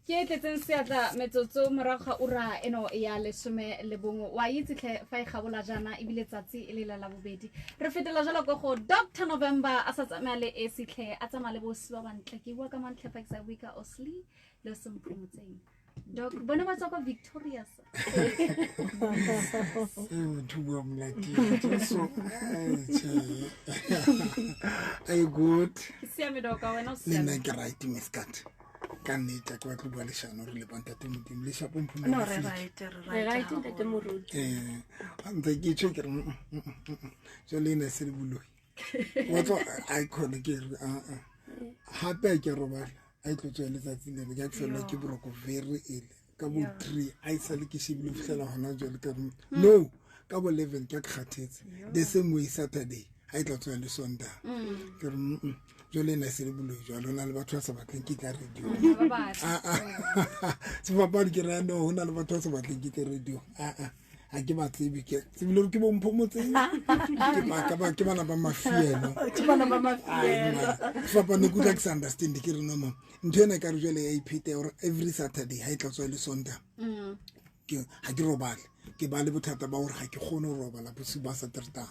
Ke tletseng seatla metsotso morago ga ura eno ya 11 wa itse fa e gabola jana ebile tsatsi e le la bobedi re fetela jalo go Dr. November a sa tsamaya le esitlhe a tsamaya le bosi ba bantle ke bua ka mantle fa ke week Osli le semphumutseng Doc bona ba tswa kwa Victorious to warm like so I good siame doc wena o le siame nna ke right miskat ka nnete ke batla bua le shano re le banta te modimo le shapo mphumo no re right ntate moruti ntse ke tshwe ke re so le ne se le buloi what's I call ke hape ke robala I tlo tswela letsatsi le ke fela ke boroko very ill ka bo 3 I sale ke shebile fela hona jwale ka no ka bo 11 ke kgathetse the same way Saturday I tlo tswela le Sondag ke re jole na se le buloi jwalo na le batho ba sa batleng ke ka radio se papa ke re no hona le batho ba sa batleng ke ka radio a ke ba tsebe ke tsebile ke bo mphomotseng ke bana ba mafielo papa ne kutlwa ke sa understand ke re no mama ntho ena ka re jole ya iphete or every Saturday ha itla tswa le Sondag ke ha ke robale ke ba le bothata ba hore ha ke kgone ho robala bosiu ba Saturday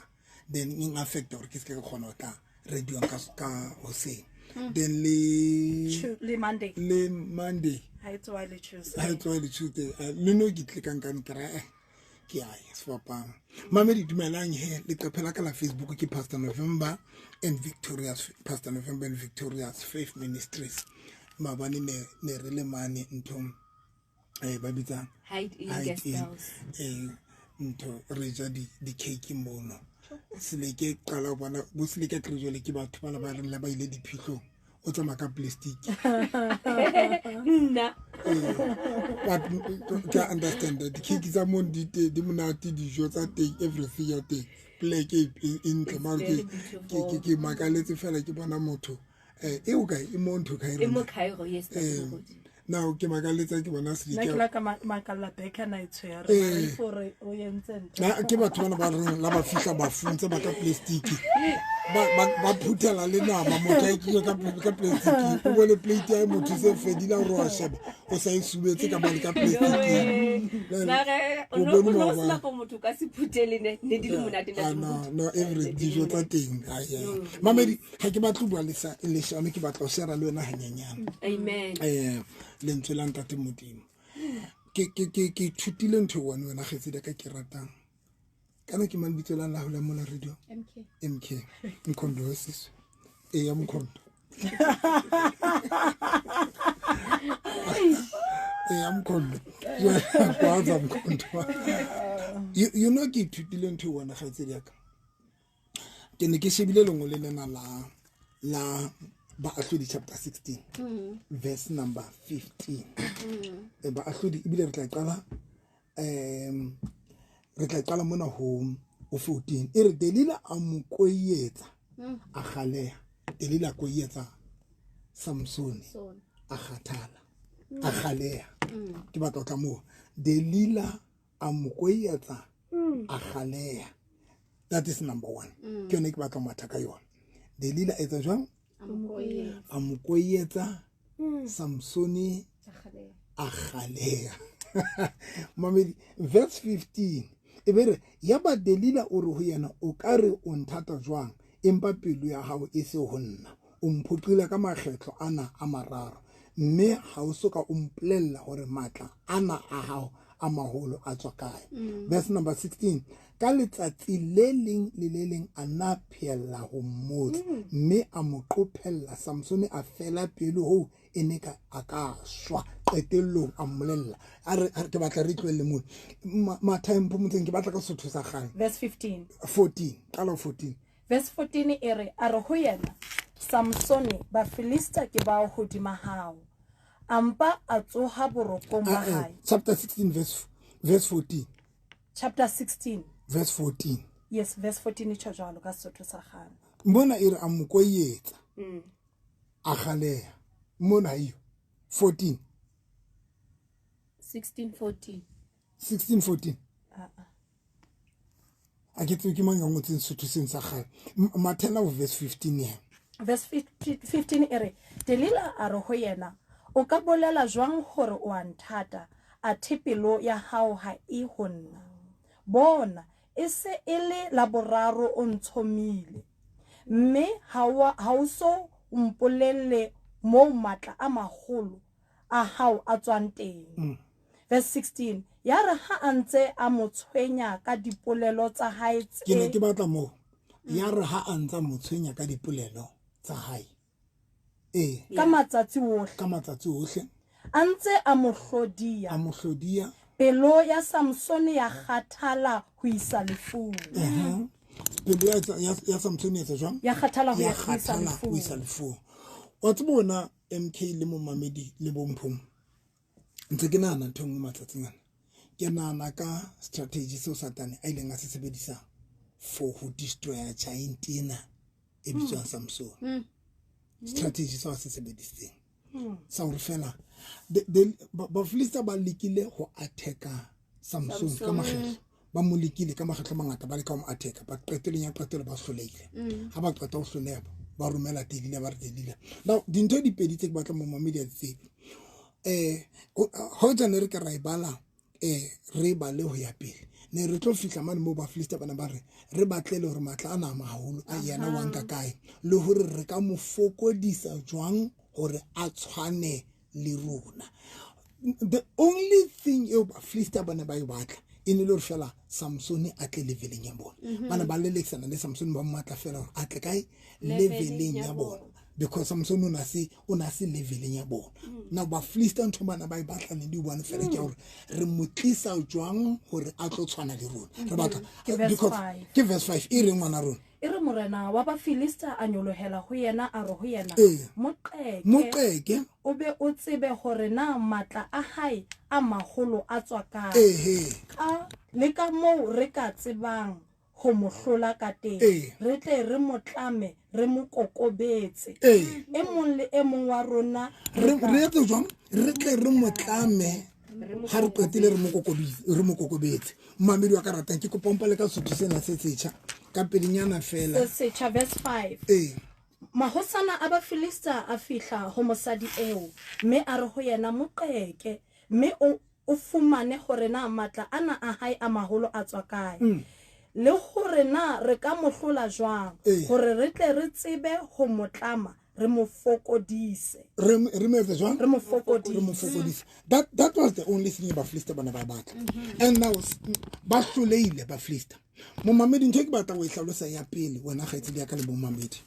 then in affect or ke se ke kgona ho tla radio ka hoseng then le Monday ha e tswa le Tuesday le no ke tlikang ka nkra ke a swapang mama di dumelang he le qephela ka la Facebook ke Pastor November and Victorious Faith Ministries mabane ne re le mane ntho ba bitsa hide in guest ntho re ja di cake mono sele ke qala bona bo sele ke tlo ke batho bana ba reng la ba ile diphihlo o tsama ka plastic nna but ka understand that the cake is among di monate dijo tsa teng everything ya teng black in the market ke makaletse fela ke bona motho e o kae e monto Cairo yes now ke magaletsa ke bona se ke la ka makalla beka na itshwere for o yentseng ke batho bana ba reng la ba fihla ba funtse ba ka plastic ba phutela le nama motho a ke ka plastic o bone plate ya motho se fedila ro a sheba o sa isubetse ka bana ka plastic no sna go motho ka se phutele ne di le monate no every dijo tsa teng mamedi ha ke batla bua le shano ke batla o share le wena hanyanyana amen lentswe la ntate modimo ke thutile ntho wena getse ka ke ratang kana ke man bitso la la mola radio MK mkhondo wesizwe ya mkhondo ya mkhondo kwaza mkhondo you know ke thutile ntho wena getse ka ke ne ke shebile lengwe le lena la Baahlodi chapter 16 verse number 15 Baahlodi ibile re tla qala mona ho 14 e re Delila a mokoyetsa a khaleha Delila a koyetsa Samsoni a khathala a khaleha ke batla o tla mo Delila a mokoyetsa a khaleha that is number 1 ke yone ke batla matha ka yona Delila etsa jwang a mokoyetsa Samsoni a khaleha mamedi verse 15 ebere ya ba Delila o re ho yena o kare o nthata jwang empa pelo ya hao e se ho nna o mphoqile ka makgetlo ana a mararo mme ha o soka o mpolella hore matla ana a hao a maholo a tswa kae verse number 16 ka letsatsi le leng a na phela ho mmotsa mme a mo qophella Samsoni a fela pelo ho ene ka aka shwa qetellong a mmolella a re ke batla re tlwele mo time pomotseng ke batla ka sotho sa gane verse 14 kala 14 verse 14 e re a re ho yena Samsoni ba Filista ke ba hodima hao ampa a tsoha borokong ba hae chapter 16 verse 14 chapter 16 verse 14 yes verse 14 e tshwalo ka sotho sa gane mbona ere a mokoyetsa a khaleha mona hiyo 14 16 a ke tse ke mang ngwe tse sotho seng sa gane mathela verse 15 verse 15 ere Delila a re ho yena o ka bolela jwang hore o a nthata a thepelo ya hao ha e ho nna bona e se e le la boraro o ntshomile mme ha o so mpolelle mo matla a magolo a hao a tswang teng. Verse 16 ya re ha a ntse a mo tshwenya ka dipolelo tsa hae ke ne ke batla mo ya re ha a ntse a mo tshwenya ka dipolelo tsa hae ka matsatsi ohle a ntse a mo hlodiya pelo ya Samsone ya kgathala ho isa lefung. pelo ya Samsone ya jwang ya kgathala ho isa lefung. Wa tsebona MK le mo mamedi le bomphong ntse ke nana thong matsatsing ana ke nana ka strategy so Satane a ileng a se sebedisa for ho destroy giant ena e bitswang Samson. Strategy so se sebedisitseng sa hore fela ba Filista ba lekile ho attacka Samson ka makgetlo ba mo lekile ka makgetlo mangata ba le ka mo attacka ba qetelo ba hloleile ha ba qeta ho hloleha ba romela Delila ba re Delila now dintho di pedi tse ke batla mo mamedi a tsebe ho tsane re ka ra ibala re ba le ho ya pele ne re tlo fihla mane mo ba Filista bana ba re batlele hore matla ana a maholo a yana wa nka kae le hore re ka mo fokodisa jwang hore a tshwane le rona. The only thing e ba Filista bana ba e batla e ne le hore fela Samson a tle leveleng ya bona bana ba lelekisana le Samson ba matla fela hore a tle kae leveleng ya bona because Samson una se leveleng ya bona. Now ba Filista ntho bana ba e batla ne di bone fela ke hore re motlisa jwang hore a tlo tshwana le rona re batla because ke verse 5 e reng ngwana rona e re morena wa ba Filista a nyolohela ho yena a re ho yena moqeke o be o tsebe hore na matla a hae a maholo a tswa kae le ka moo re ka tsebang ho mohlola ka teng re tle re motlame re mo kokobetse e mong le e mong wa rona re etse jwang re tle re motlame ha re qetile re mo kokobetse mamedi wa ka ratang ke kopompa le ka sotho sena se setjha ka pedinyana fela setjha verse 5 mahosana a ba Filista a fihla ho mosadi eo mme a re ho yena moqeke mme o fumane hore na matla ana a hae a maholo a tswa kae le hore na re ka mohlola jwang hore re tle re tsebe ho motlama re mo fokodise re mo fokodise. That was the only thing ba Filista bana ba batla and now ba hloleile ba Filista mo mamedi ntho ke batla go ihlalosa ya pele wena ga itse ya ka le bo mamedi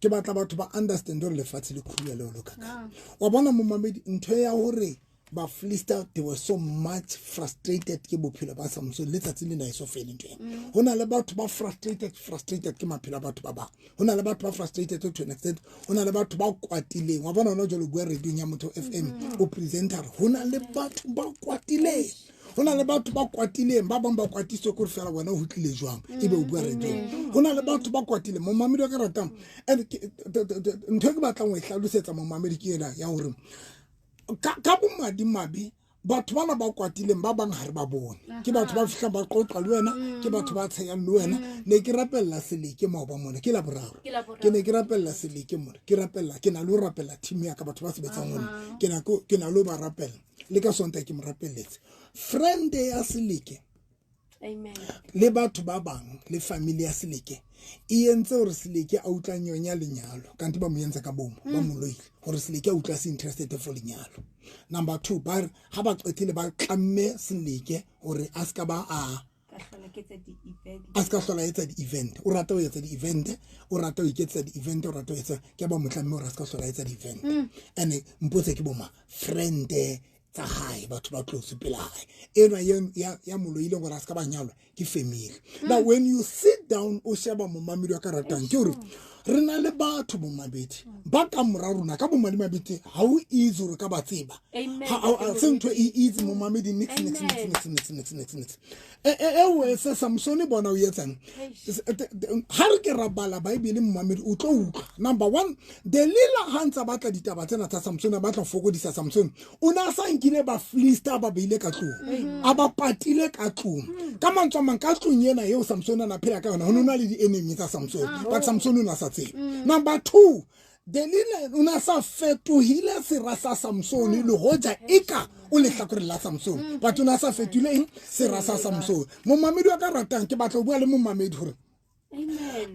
ke batla batho ba understand hore lefatshe le khuluya le lokaka wa bona mo mamedi ntho ya hore ba Filista they were so much frustrated ke bophelo ba Samson le tsatsi le na iso fela ntwe hona le batho ba frustrated ke maphelo a batho ba ba hona le batho ba frustrated to an extent hona le batho ba kwatileng wa bona hona jalo bua radio ya Motho FM o presenter hona le batho ba kwatileng hona le batho ba kwatileng ba bang ba kwatiswe ko fela wena o hutlile jwang ebe o bua radio hona le batho ba kwatileng mo mamedi wa ka ratang and ntho ke batlang go ihlalosetsa mo mamedi ke ena ya hore ka bomadimabe batho bana ba kwatileng ba bang ha re ba bone ke batho ba fihla ba qoqa le wena ke batho ba tsheyang le wena ne ke rapella seleke mao ba mona ke la boraro ke ne ke rapella seleke mona ke na le ho rapella team ya ka batho ba sebetsang mona ke na le ba rapella le ka sonta ke mo rapelletse friend ya seleke amen le batho ba bang le family ya seleke e entse hore seleke a utla nyonya lenyalo kanti ba mo yentse ka bomo ba mo loile hore seleke a utla se interested for lenyalo. Number 2 ba ha ba qetile ba tlamme seleke hore a ska ba a ska hlola etsa di event o rata ho etsa di event o rata ho iketsa di event o rata ho etsa ke ba mo tlamme hore a ska hlola etsa di event and mpotse ke boma friend tsa hae batho ba close pela hae ena ya moloile gore a ska ba nyalwa ke family. Now when you sit down o sheba mo mamedi wa ka ratang ke hore re na le batho mo mabedi ba ka morarona ka bo mabedi ha o easy hore ka ba tseba ha sentwe easy mo mamedi next we se Samson bona o yetsang ha re ke rabala Bible mo mamedi o tlo utlwa. Number 1 Delila hantsa batla ditaba tsena tsa Samson ba tla fokodisa Samson o na sa nkile ba Filista ba beile ka tlong a ba patile ka tlong ka mantswa mang ka tlong yena eo Samson ana phela ka yona ho nona le di enemy tsa Samson but Samson o na sa tsebe. Number 2 Delila una sa fetohile sera sa Samson le hoja eka o le hlakore la Samson but una sa fetile sera sa Samson mo mamedi wa ka ratang ke batla bua le mo mamedi hore Amen.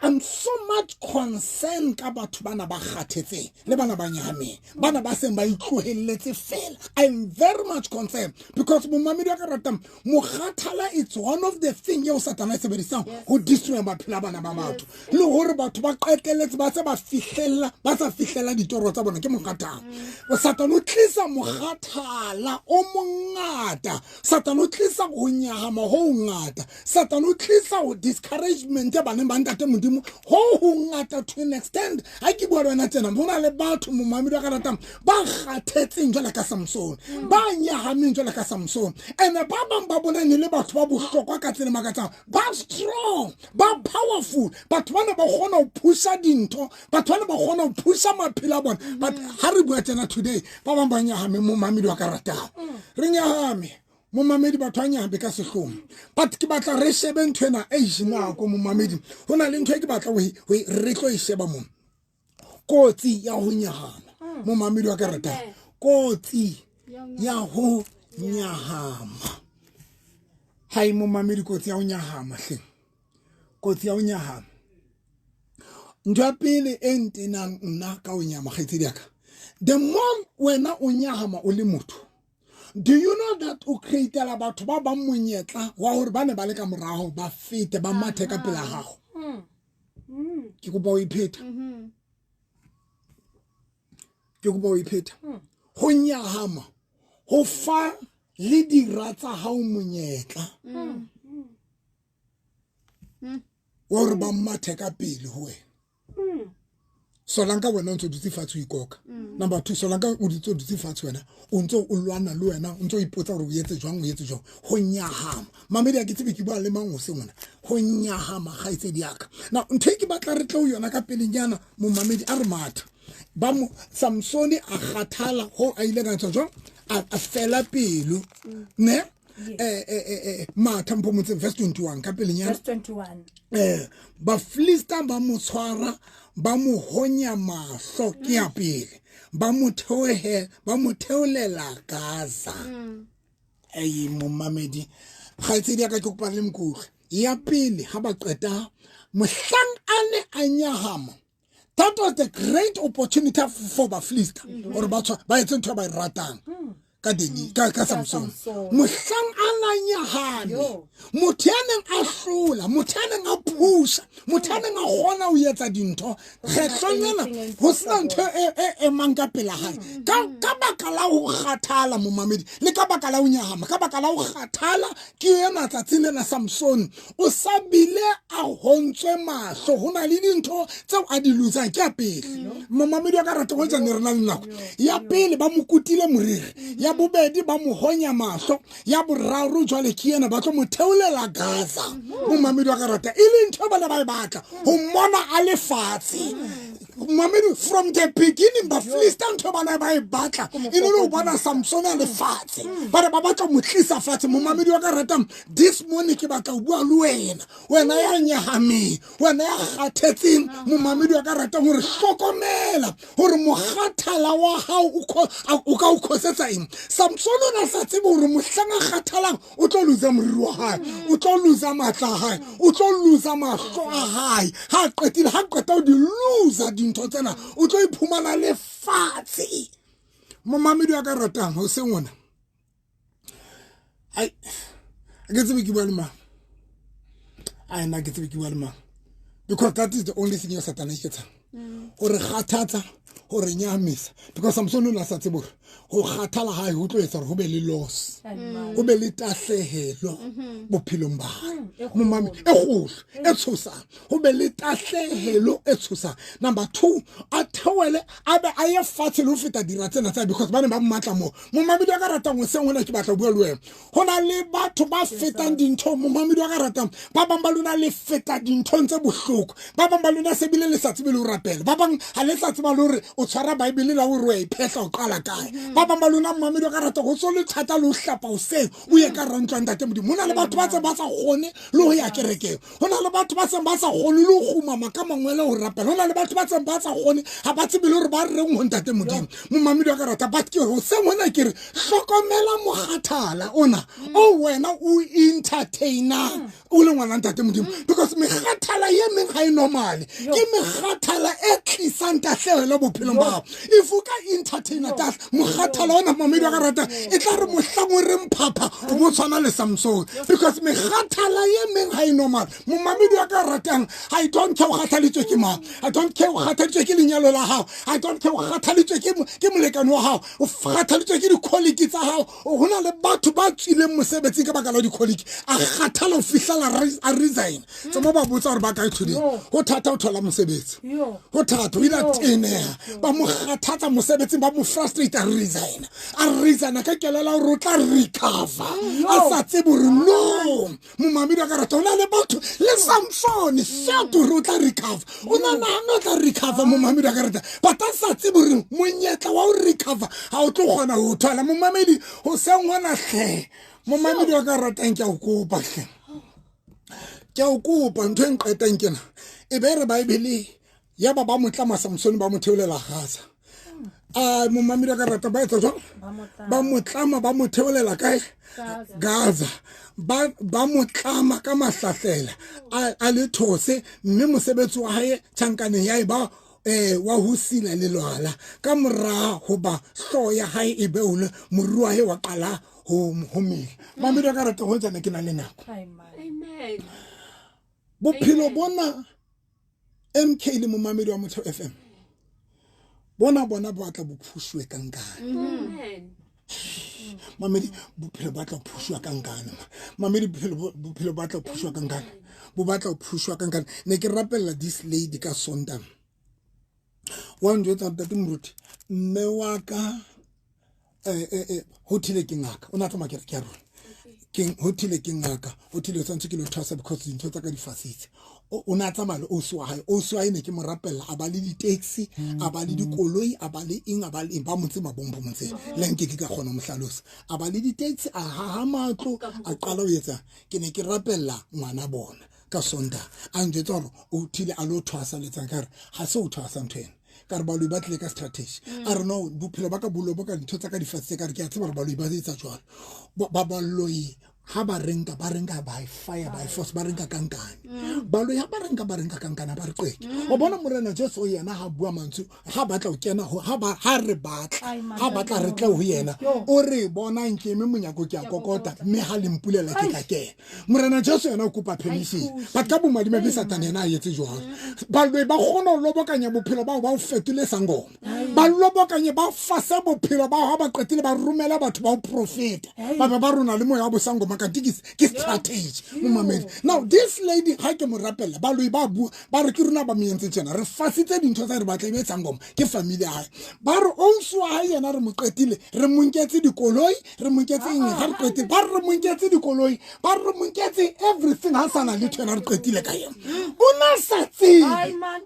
I'm so much concerned ka batho bana ba kgathetse le bana ba nyame bana ba seng ba itlohelletse fela. I'm very much concerned because mo mamedi wa ka ratang mo kgathala it's one of the things yo Satan se bedisang ho destroy maphelo a bana ba batho le hore batho ba qeteletse ba se ba fihlella ba sa fihlella ditoro tsa bona ke mo kgathala. Satan o tlisa mo kgathala o mongata, Satan o tlisa go nyahama ho ngata, Satan o tlisa discouragement ya bana ba ntate modimo ho ngata to an extent ha ke bua rena tsena bona le batho mo mamedi wa ka ratang ba kgathetseng jwala ka Samson ba nyahameng jwala ka Samson and ba bang ba bona ne le batho ba bohlokwa ka tsena makatsang ba strong ba powerful batho bana ba gona ho pusha dintho batho bana ba gona ho pusha maphelo a bona but ha re bua tsena today ba bang ba nyahameng mo mamedi wa ka ratang re nyahame mo mamedi batho a nyabe ka sehlomo but ke batla re shebe nthwena e jina ko mo mamedi hona le ntwe ke batla re tlo e sheba mo kotsi ya ho nyahama mo mamedi wa ka rata kotsi ya ho nyahama hai mo mamedi kotsi ya ho nyahama hle kotsi ya ho nyahama ntwa pele entenang nna ka o nyama kgetsi ka the more wena o nyahama o le motho. Do you know that o createla batho ba ba monyetla wa hore bane ba le ka morago ba fete ba mathe ka pela gago ke go ba o ipheta go nyahama go fa le diratsa ha o monyetla wa hore ba mathe ka pele ho wena solanka wena o ntse dutse fatshe o ikoka number 2 solanka o dutse fatshe wena o ntse o lwana le wena o ntse o ipotsa gore o yetse jwang go nyahama mamedi a ke tsebe ke bua le mang o se ngwana go nyahama ga itse diaka na nthe ke batla re tlo yona ka pelenyana mo mamedi a re matha ba mo Samsoni a kgathala ho a ile ka tswa a fela pelo ne matha mpo motse verse 21 ka pelenyana verse 21 ba Filista ba mo tshwara ba mo honya mahlo ke ya pele ba mo theolela Gaza ai mo mamedi ga itse di ka ke kopa le mkutlwe ya pele ha ba qeta mohlang ane a nyahama. That was the great opportunity for ba Filista or ba etse ntho ba ratang ka deni ka Samson mohlang ana nyahame mothaneng a hlola mothaneng a phusha mothaneng a gona o yetsa dintho kgetlonyana ho sna ntho e manga pela hae ka baka la ho kgathala mo mamedi le ka baka la ho nyahama ka baka la ho kgathala ke yena tsatsile na Samson o sabile a hontswe mahlo hona le dintho tse a di losang ke a pele mo mamedi wa ka rata go tsana rena le nako ya pele ba mo kutile moriri ya bobedi ba mo honya mahlo ya boraro jwale ke yena ba tlo mo theolela Gaza mo mamedi wa ka rata ile ntho bana ba batla ho mona a le fatshe mamedi from the beginning ba Filista ntho bana ba batla ine lo bona Samson a le fatshe ba batla mo tlisa fatshe mo mamedi wa ka rata this morning ke batla o bua le wena ya nyahame wena ya kgathetseng mo mamedi wa ka rata hore hlokomela hore mogathala wa hao o ka o khosetsa eng Samson o na sa tsebe hore mohlanga kgathalang o tlo luza moriri wa hae o tlo luza matla a hae o tlo luza mahlo a hae ha qetile ha qeta o di luza dintho tsena o tlo iphumana le fatshe mo mamedi wa ka ratang ho se ngwana ai ke tsebe ke bua le mang ai na ke tsebe ke bua le mang because that is the only thing you Satan is hore kgathatsa hore nyamisa because Samson o na sa tsebe ho kgathala hae ho tlo etsa hore ho be le loss ho be le tahlehelo bophelong ba mo mami e golo e tshosa ho be le tahlehelo e tshosa number 2 a thewele a be a ye fatshe lo feta dira tsena tsa because ba ne ba mmatla mo mamedi wa ka ratang o sengwe ke batla bua le wena hona le batho ba fetang dintho mo mamedi wa ka ratang ba bang ba lona le feta dintho tse bohloko ba bang ba lona se bile le sa tsebe le o rapela ba bang ha le sa tseba le hore o tshwara Bible la hore o e phehla o qala kae ba bang ba lona mmamedi wa ka rata go so le thata le o hlapa o seng o ye ka rantswa ntate modimo hona le batho ba tse ba sa gone le go ya kerekeng hona le batho ba tse ba sa gone le go gumama ka mangwele o rapela hona le batho ba tse ba sa gone ga ba tsebe le gore ba reng go ntate modimo mmamedi wa ka rata but ke go seng hona ke re hlokomela mogathala ona o wena o entertainer o le ngwana ntate modimo because megathala ye meng ga e normale ke megathala e tlisang tahlehelo bophelong ba gago if o ka entertainer ta mogathala ona mmamedi wa ka rata e tla re mohlang o reng phapha o bo tshwana le Samson because megathala ye meng ga e normal mmamedi wa ka ratang I don't care o kgathaletswe ke mang I don't care o kgathaletswe ke lenyalo la gago I don't care o kgathaletswe ke molekane wa gago o kgathaletswe ke di-colleague tsa gago go na le batho ba tswileng mosebetsing ka baka la di-colleague a kgathala o fihlela a resign tse mo ba botsa gore ba kae today go thata o thola mosebetsi go thata o ile a teneha ba mo kgathatsa mosebetsing ba mo frustrate a resign ka kelela gore o tla recover a sa tsebe gore no momamedi wa ka rata o na le batho le Samson seto gore o tla recover o nanane o tla recover momamedi wa ka rata but a sa tsebe gore monyetla wa o recover ga o tlo kgona go thola momamedi go sengwana tlhe momamedi wa ka ratang ke a o kopa tlhe ke a o kopa ntho e nqetang kena e be re baebele ya ba motlama Samson ba mo theolela Gaza momamedi wa ka rata ba etsa jwang ba motlama ba mo theolela kae Gaza ba motlama ka mahlahlela a le those mme mosebetsi wa hae tjhankaneng ya ba wa ho sila le lwala ka mora ho ba hlo ya hae e beole morua he wa qala ho mele mamedi ka rata ho tsana ke na le nako Amen. bophelo bona MK le momamedi wa Motho FM bona ba tla bo phushwe kankana Amen. mamedi bophelo ba tla phushwa kankana mamedi bophelo ba tla phushwa kankana bo batla phushwa kankana ne ke rapella this lady ka Sondag wa njwetsa tate moruti mme wa ka ho thile ke ngaka o na tsamaya ke a rona ke ho thile ke ngaka ho thile tsantse ke lo thasa because dintho tsa ka di fasitse o na tsamaya o swa ne ke mo rapella a ba le di taxi a ba le dikoloi a ba le eng a ba le ba motse mabombo motse le nke ke ka kgona mohlalosa a ba le di taxi a ha matlo a qala o etsa ke ne ke rapella ngwana bona ka Sondag a njwetsa gore o thile a lo thwasa letsang ka re ha se o thwasa nthwena ka re baloi ba tle ka strategy a re no bophelo ba ka bolo bo ka dintho tsa ka di fatse ka re ke a tseba re baloi ba etsa jwalo ba baloi ha ba renka by fire by force ba renka kankane baloi ha ba renka kankana ba re qeke o bona morena Jesu yena ha bua mantsu ha batla o kena ha re batla ha batla re tle ho yena o re bona nkeme monyako ke a kokota mme ha le mpulela ke ka kena morena Jesu yena o kopa permission but ka bomadime be Satan yena a yetse jwalo baloi ba gona o lobokanya bophelo ba o fetile sangoma ba lobokanye ba fasa bophelo ba ha ba qetile ba rumela batho ba o profeta ba rona le moya wa bosangoma ka ke strategy momamedi now this lady ha ke mo rapella baloi ba bua ba re ke runa ba mientse tsena re fasitse dintho tsa re batla be tsangoma ke family ya hae ba re o nswa ha yena re mo qetile re mo nketse dikoloi re mo nketse eng ha re qetile ba re mo nketse dikoloi ba re mo nketse everything ha sana le tsena re qetile ka yena bona satsi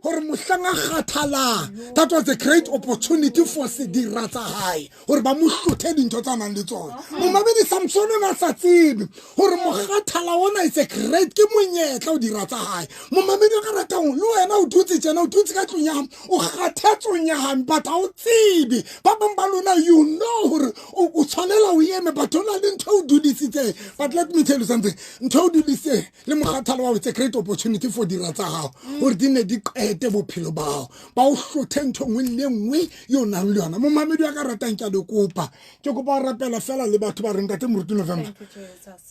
hore mohlanga kgathala that was a great opportunity for sedira tsa hae hore ba mo hlothe dintho tsa nang le tsona momamedi Samson na satsibi hore mogathala ona is a great ke monyetla o dira tsa hae momamedi ka ratang le wena o dutse tsena o dutse ka tlunyang o kgathetso nyang but ha o tsibi ba bang ba lona you know hore o tshwanela o yeme batho na le ntho o dudisitse but let me tell you something ntho o dudise le mogathala wa it's a great opportunity for dira tsa hao hore di ne di qete bophelo bao ba o hlothe ntho ngwe le ngwe yo nang le yona momamedi ka ratang ke a le kopa ke kopa rapela fela le batho ba reng ka te moruti November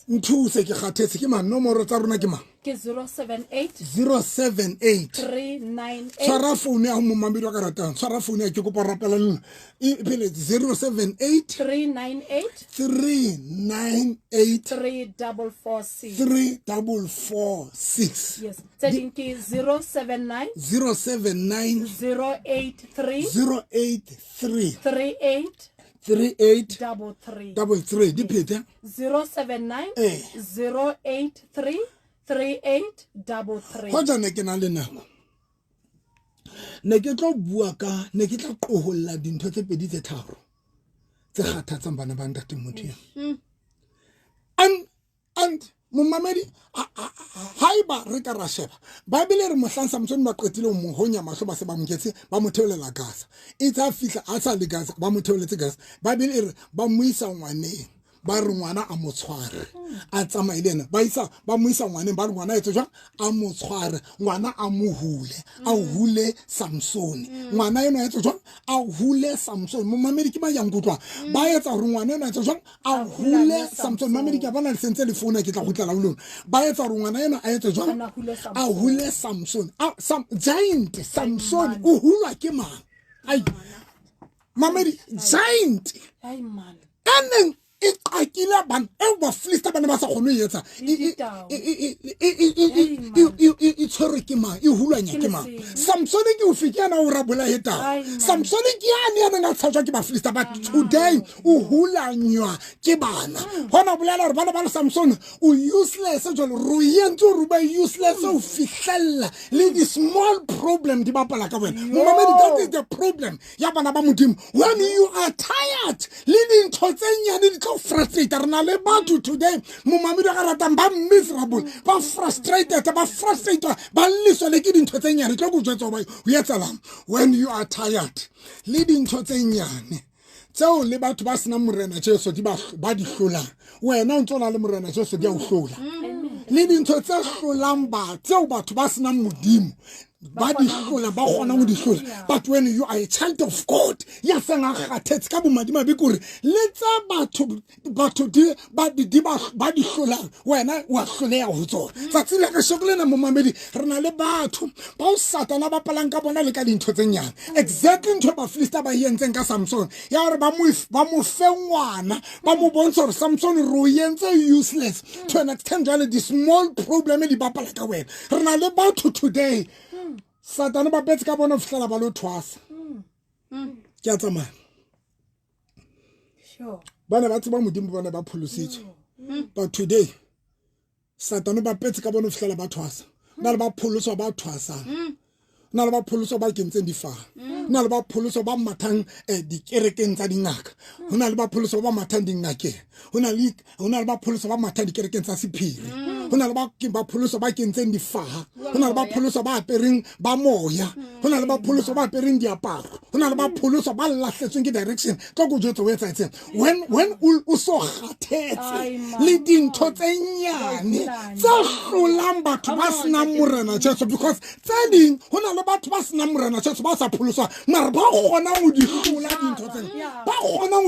nthuse ke kgathetse ke manomoro tsa rona ke mang ke 078 398 tshwara phone ya momamedi ka ratang tshwara phone ya ke kopa rapela nna e pele 078 398 346 yes tseding ke 079 083 38 di phete 079 083 3833 go jana ke na le nako ne ke tlo bua ka ne ke tla qoholla dintho tse pedi tse tharo tse kgathatsang bana ba ntate motho and momamedi haiba re ka ra sheba Bible re mohlang Samson ba qetile mo honya mahlo ba se ba moketse ba motheolela Gaza itsa fihla a sa le Gaza ba motheoletse Gaza Bible re ba muisa ngwaneng ba re ngwana a motshware a tsamailena ba muisa ngwaneng ba re ngwana etse jwa a motshware ngwana a mohule a hule Samson ngwana eno etse jwa a hule Samson momamedi ke ba yang kutlwa ba etsa hore ngwana eno etse jwa a hule Samson mamedi ke bona le sentse le phone ke tla gutlela ho lona ba etsa hore ngwana eno a etse jwa a hule Samson giant Samson o hulwa ke mang ai mamedi giant ai man aneng iqakile ban eba flista bana ba sa khone yetsa itshore ke ma e hulanya ke ma Samson ke o fikena o rabola heta Samson ke yana na tshatswa ke ba flista but today o hulanywa ke bana hona bolela re bana ba Samson o useless jalo ro yentse ro ba useless o fihlella le di small problem di bapala ka wena momamedi that is the problem ya bana ba modimo when you are tired le di ntotse nyane frustrated rena le batho today momamedi ga ratang ba miserable ba frustrated ba liso le ke dintho tse nyane tlo go jwetsa ba o etsalang when you are tired le dintho tse nyane tseo le batho ba sena morena Jesu di ba di hlola wena o ntsola le morena Jesu di a o hlola le dintho tse hlolang ba tseo batho ba sena modimo ba di hlola ba gona go di hlola but when you are a child of God ya senga kgathetse ka bomadima be kore le tsa batho di ba di hlola wena wa hloleya ho tsona tsatsi le ka shokolena momamedi rena le batho ba o satana ba palang ka bona le ka dintho tse nyane exactly ntho ba Filista ba yentseng ka Samson ya hore ba mo fe ngwana ba mo bontsha hore Samson ro yentse useless to an extent jale the small problem di bapala ka wena rena le batho today Satana ba betse ka bona fihlela ba lo thwasa ke a tsamaya sure bana ba tseba modimo bona ba pholositse but today Satana ba betse ka bona fihlela ba thwasa na le ba pholoso ba thwasa na le ba pholoso ba kentseng difa na le ba pholoso ba mathang di kerekeng tsa dingaka hona le ba pholoso ba mathang dingake hona le ba pholoso ba mathang di kerekeng tsa sephiri hona le ba pholoso ba kentseng difa hona le ba pholoso ba apereng ba moya hona le ba pholoso ba apereng diaparo hona le ba pholoso ba lahletsweng ke direction tlo go jwetsa o etsa etseng when o so kgathetse le dintho tse nyane tsa hlolang batho ba sena morena Jesu because tse ding hona le batho ba sena morena Jesu ba sa pholoswa mara ba gona go di hlola dintho tse ba gona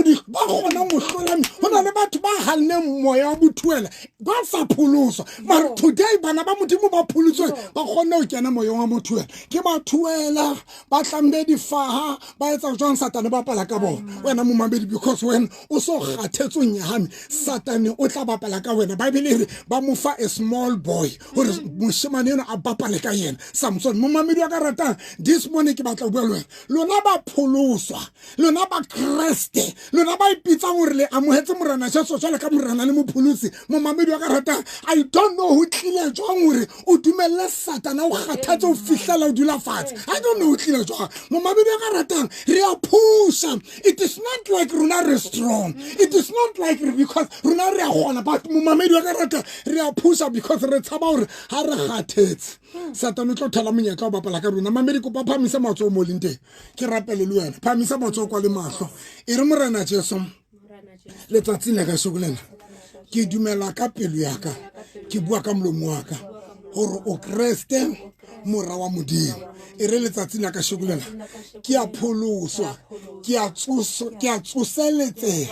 go hlola hona le batho ba halne moya wa bothuela ba sa pholoswa mara today bana ba modimo ba pholotswe ba gona o kena moya wa mothuela ke ba thuela ba tlambe difaha ba etsa jwang Satana ba pala ka bona wena momamedi because when o so kgathetse nyahame Satana o tla bapala ka wena Bible re ba mo fa a small boy hore moshemane eno a bapale ka yena Samson momamedi wa ka rata this morning ke batla bua le lona ba pholoswa lona ba Kriste lona ba ipitsa hore le amohetse morena Jesu jwale ka morena le mopholosi momamedi wa ka rata I don't know who tlile jwang hore o dumelle Satana o kgathatse o fihlela o dula fatshe I don't know who tlile jwang momamedi wa ka ratang re a pusha it is not like rona re strong it is not like because rona re a gona but momamedi wa ka rata re a pusha because re tshaba hore ha re kgathetse Satana o tlo thola monyetla o bapala ka rona mamedi ko phamisa matso mo lente ke rapele le wena phamisa matso kwa le mahlo e re morena Jesu letsatsi le ka shokolena ke dumela ka pelo ya ka ke bua ka molomo wa ka hore o Kriste mora wa modimo e re letsatsi la ka shokolena ke a pholoswa ke a tsoseletse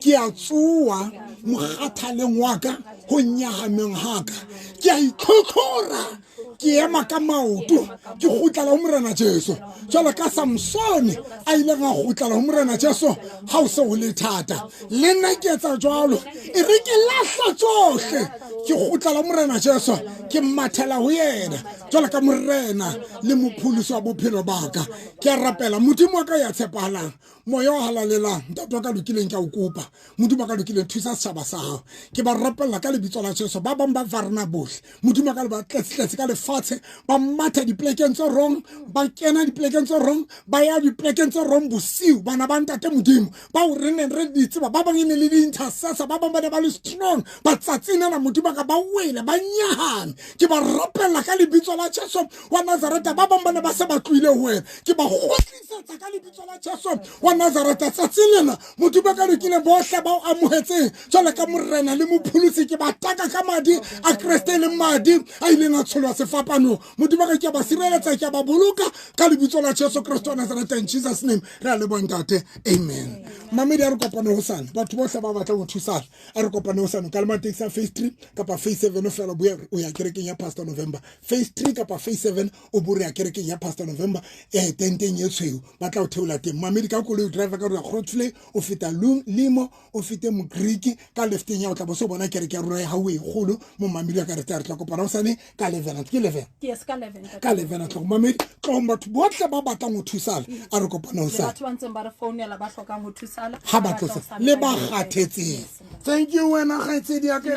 ke a tsoa mogathaleng wa ka ho nyahameng haka ke a ikhokora ke ema ka maoto ke gutla ho morena Jesu jwale ka Samson a ile ga gutla ho morena Jesu ha o se o le thata le nna ke etsa jwalo e re ke lahla tsohle ke gotlela morena Jesu ke mathela ho yena jwale ka morena le mopholosi wa bophelo baka ke a rapela modimo wa ka ya tshepahalang moya wa halalelang ntate wa ka lokileng ke a o kopa modimo wa ka lokileng thusa setjhaba sa hao ke ba rapella ka lebitso la Jesu ba bang ba varna bohle modimo wa ka le ba tletse ka lefatshe ba matha diplekeng tse wrong ba kena diplekeng tse wrong ba ya diplekeng tse wrong bosiu bana ba ntate modimo ba o re neng re di tseba ba bang ene le di-intercessor ba bang ba ne ba le strong ba tsatsing ena modimo wa ka ba wele ba nyahame ke ba rapella ka lebitso la Jesu wa Nazareta ba bang ba ne ba se ba tloile ho wena ke ba kgotlisetsa ka lebitso la Jesu wa Nazareta tsatsing lena modimo wa ka lokile bohle ba o amohetseng jwale ka morena le mopholosi ke ba taka ka madi a Kriste le madi a ileng a tsholwa sefapano modimo wa ka ke ba sireletsa ke ba boloka ka lebitso la Jesu Kristo wa Nazareta in Jesus name re a le bontate amen mamedi a re kopane ho sana batho bohle ba batla ho thusa a re kopane ho sana ka le mateksi a phase 3 kapa phase 7 o fela o ya kerekeng ya Pastor November phase 3 kapa phase 7 o bore ya kerekeng ya Pastor November tenteng ye tshweu batla ho theola teng mamedi ka koloi driver ka re Grootvlei o feta Limo o fete Mokriki ka lefteng ya o tla bo se bona kereke ya rona ya hawe golo mo mamedi ka re tla kopana ho sane ka 11 ke 11 yes ka 11 ka 11 tlo mamedi tlo batho bohle ba batlang ho thusala a re kopana ho sana batho ba ntseng ba re phone ya la ba hlokang ho thusala ha ba tlosa le ba kgathetseng thank you wena kgaitsedi ya ke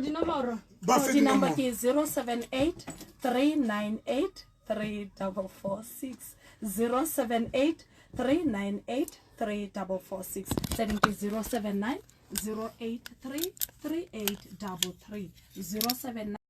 dinomoro ba the number is 078 398 3446 078 398 3446 079 083 3833 079